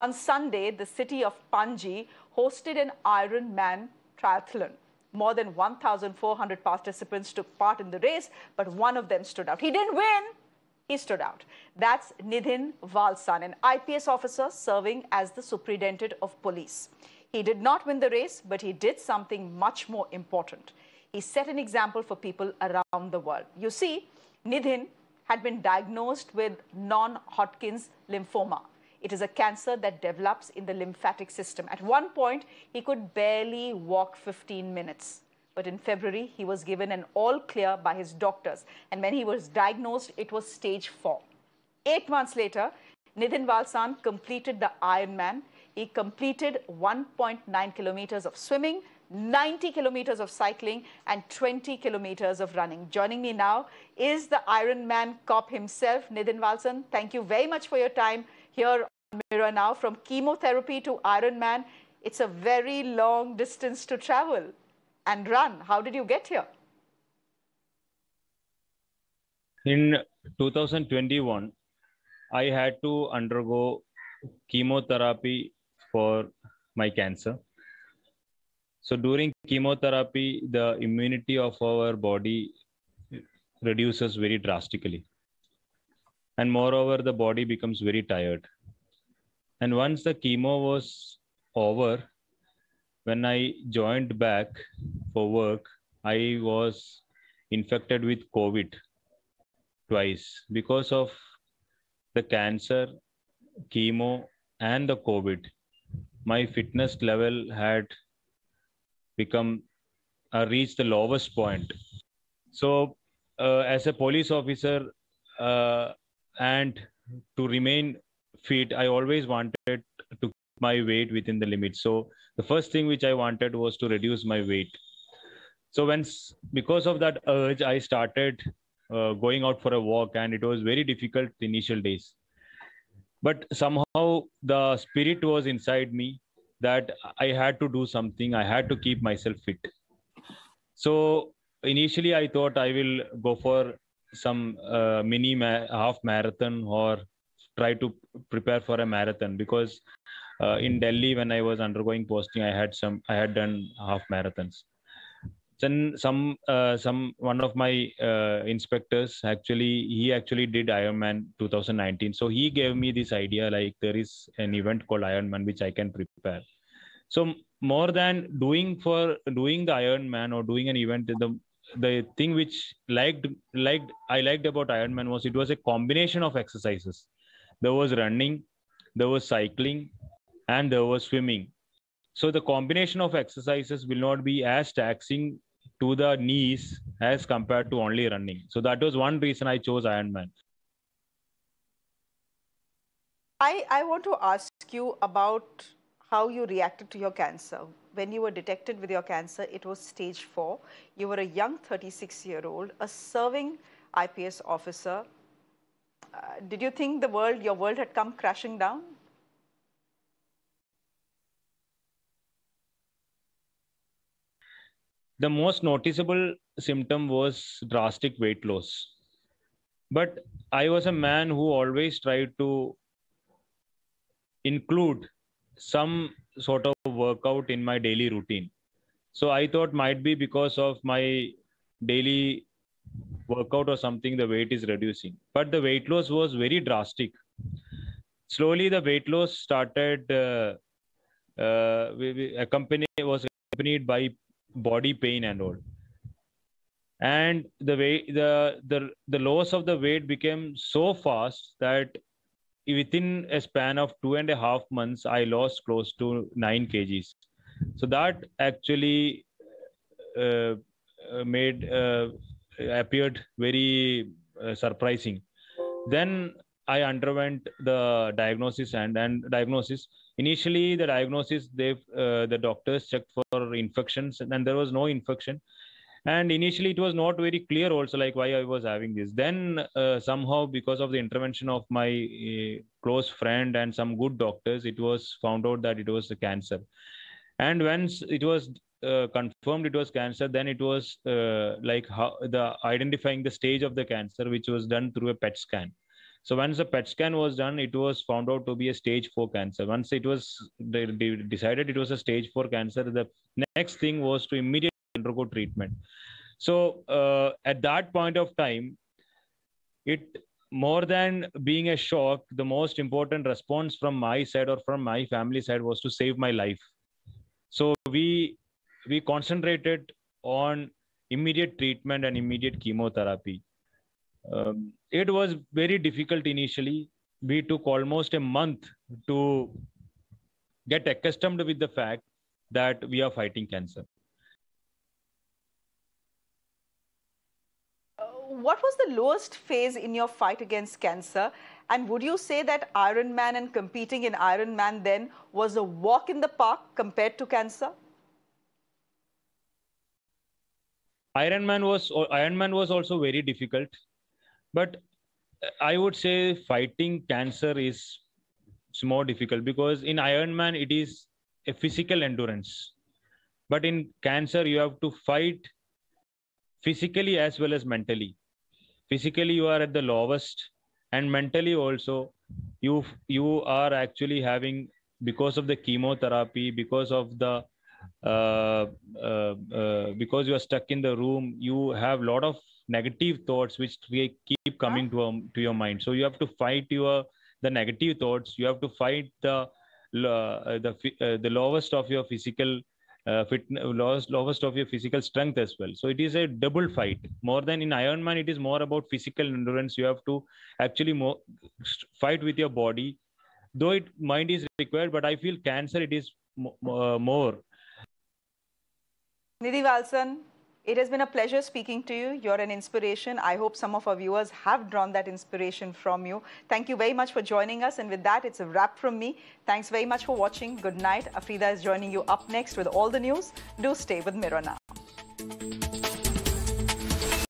On Sunday, the city of Panji hosted an Ironman triathlon. More than 1,400 participants took part in the race, but one of them stood out. He didn't win, he stood out. That's Nidhin Valsan, an IPS officer serving as the superintendent of police. He did not win the race, but he did something much more important. He set an example for people around the world. You see, Nidhin had been diagnosed with non-Hodgkin's lymphoma. It is a cancer that develops in the lymphatic system. At one point, he could barely walk 15 minutes. But in February, he was given an all clear by his doctors. And when he was diagnosed, it was stage 4. 8 months later, Nidhin Valsan completed the Ironman. He completed 1.9 kilometers of swimming, 90 kilometers of cycling, and 20 kilometers of running. Joining me now is the Ironman cop himself, Nidhin Valsan. Thank you very much for your time here on Mirror Now. From chemotherapy to Ironman, it's a very long distance to travel and run. How did you get here? In 2021, I had to undergo chemotherapy for my cancer. So during chemotherapy, the immunity of our body reduces very drastically. And moreover, the body becomes very tired. And once the chemo was over, when I joined back for work, I was infected with COVID twice because of the cancer, chemo, and the COVID. My fitness level had become reached the lowest point. So as a police officer and to remain fit, I always wanted to keep my weight within the limits. So the first thing which I wanted was to reduce my weight. So because of that urge, I started going out for a walk, and it was very difficult the initial days. But somehow the spirit was inside me that I had to do something. I had to keep myself fit. So initially I thought I will go for some half marathon or try to prepare for a marathon, because in Delhi, when I was undergoing posting, I had done half marathons. Then one of my inspectors he actually did Ironman 2019. So he gave me this idea, like there is an event called Ironman which I can prepare. So more than doing the Ironman or doing an event, the thing which I liked about Ironman was it was a combination of exercises. There was running, there was cycling, and there was swimming. So the combination of exercises will not be as taxing to the knees as compared to only running. So that was one reason I chose Ironman. I want to ask you about how you reacted to your cancer. When you were detected with your cancer, it was stage 4. You were a young 36-year-old, a serving IPS officer. Did you think your world had come crashing down? The most noticeable symptom was drastic weight loss. But I was a man who always tried to include some sort of workout in my daily routine. So I thought might be because of my daily workout or something, the weight is reducing. But the weight loss was very drastic. Slowly, the weight loss started was accompanied by body pain and all. And the loss of the weight became so fast that within a span of 2.5 months, I lost close to 9 kgs. So that actually appeared very surprising. Then I underwent the diagnosis Initially, the diagnosis, the doctors checked for infections, and there was no infection. And initially, it was not very clear also, like why I was having this. Then somehow, because of the intervention of my close friend and some good doctors, it was found out that it was a cancer. And once it was confirmed it was cancer, then it was identifying the stage of the cancer, which was done through a PET scan. So once the PET scan was done, it was found out to be a stage 4 cancer. Once it was they decided it was a stage 4 cancer, the next thing was to immediately undergo treatment. So at that point of time, it more than being a shock, the most important response from my side or from my family side was to save my life. So we concentrated on immediate treatment and immediate chemotherapy. It was very difficult initially. We took almost a month to get accustomed with the fact that we are fighting cancer. What was the lowest phase in your fight against cancer? And would you say that Ironman and competing in Ironman then was a walk in the park compared to cancer? Ironman was also very difficult, but I would say fighting cancer is more difficult because in Ironman it is a physical endurance, but in cancer you have to fight physically as well as mentally. Physically you are at the lowest, and mentally also you are actually having, because of the chemotherapy, because of the because you are stuck in the room, you have a lot of negative thoughts which keep coming to your mind. So you have to fight the negative thoughts. You have to fight the lowest of your physical lowest of your physical strength as well. So it is a double fight. More than in Ironman, it is more about physical endurance. You have to actually fight with your body, though mind is required. But I feel cancer, it is more. Nidhin Valsan, it has been a pleasure speaking to you. You're an inspiration. I hope some of our viewers have drawn that inspiration from you. Thank you very much for joining us. And with that, it's a wrap from me. Thanks very much for watching. Good night. Afrida is joining you up next with all the news. Do stay with Mirror now.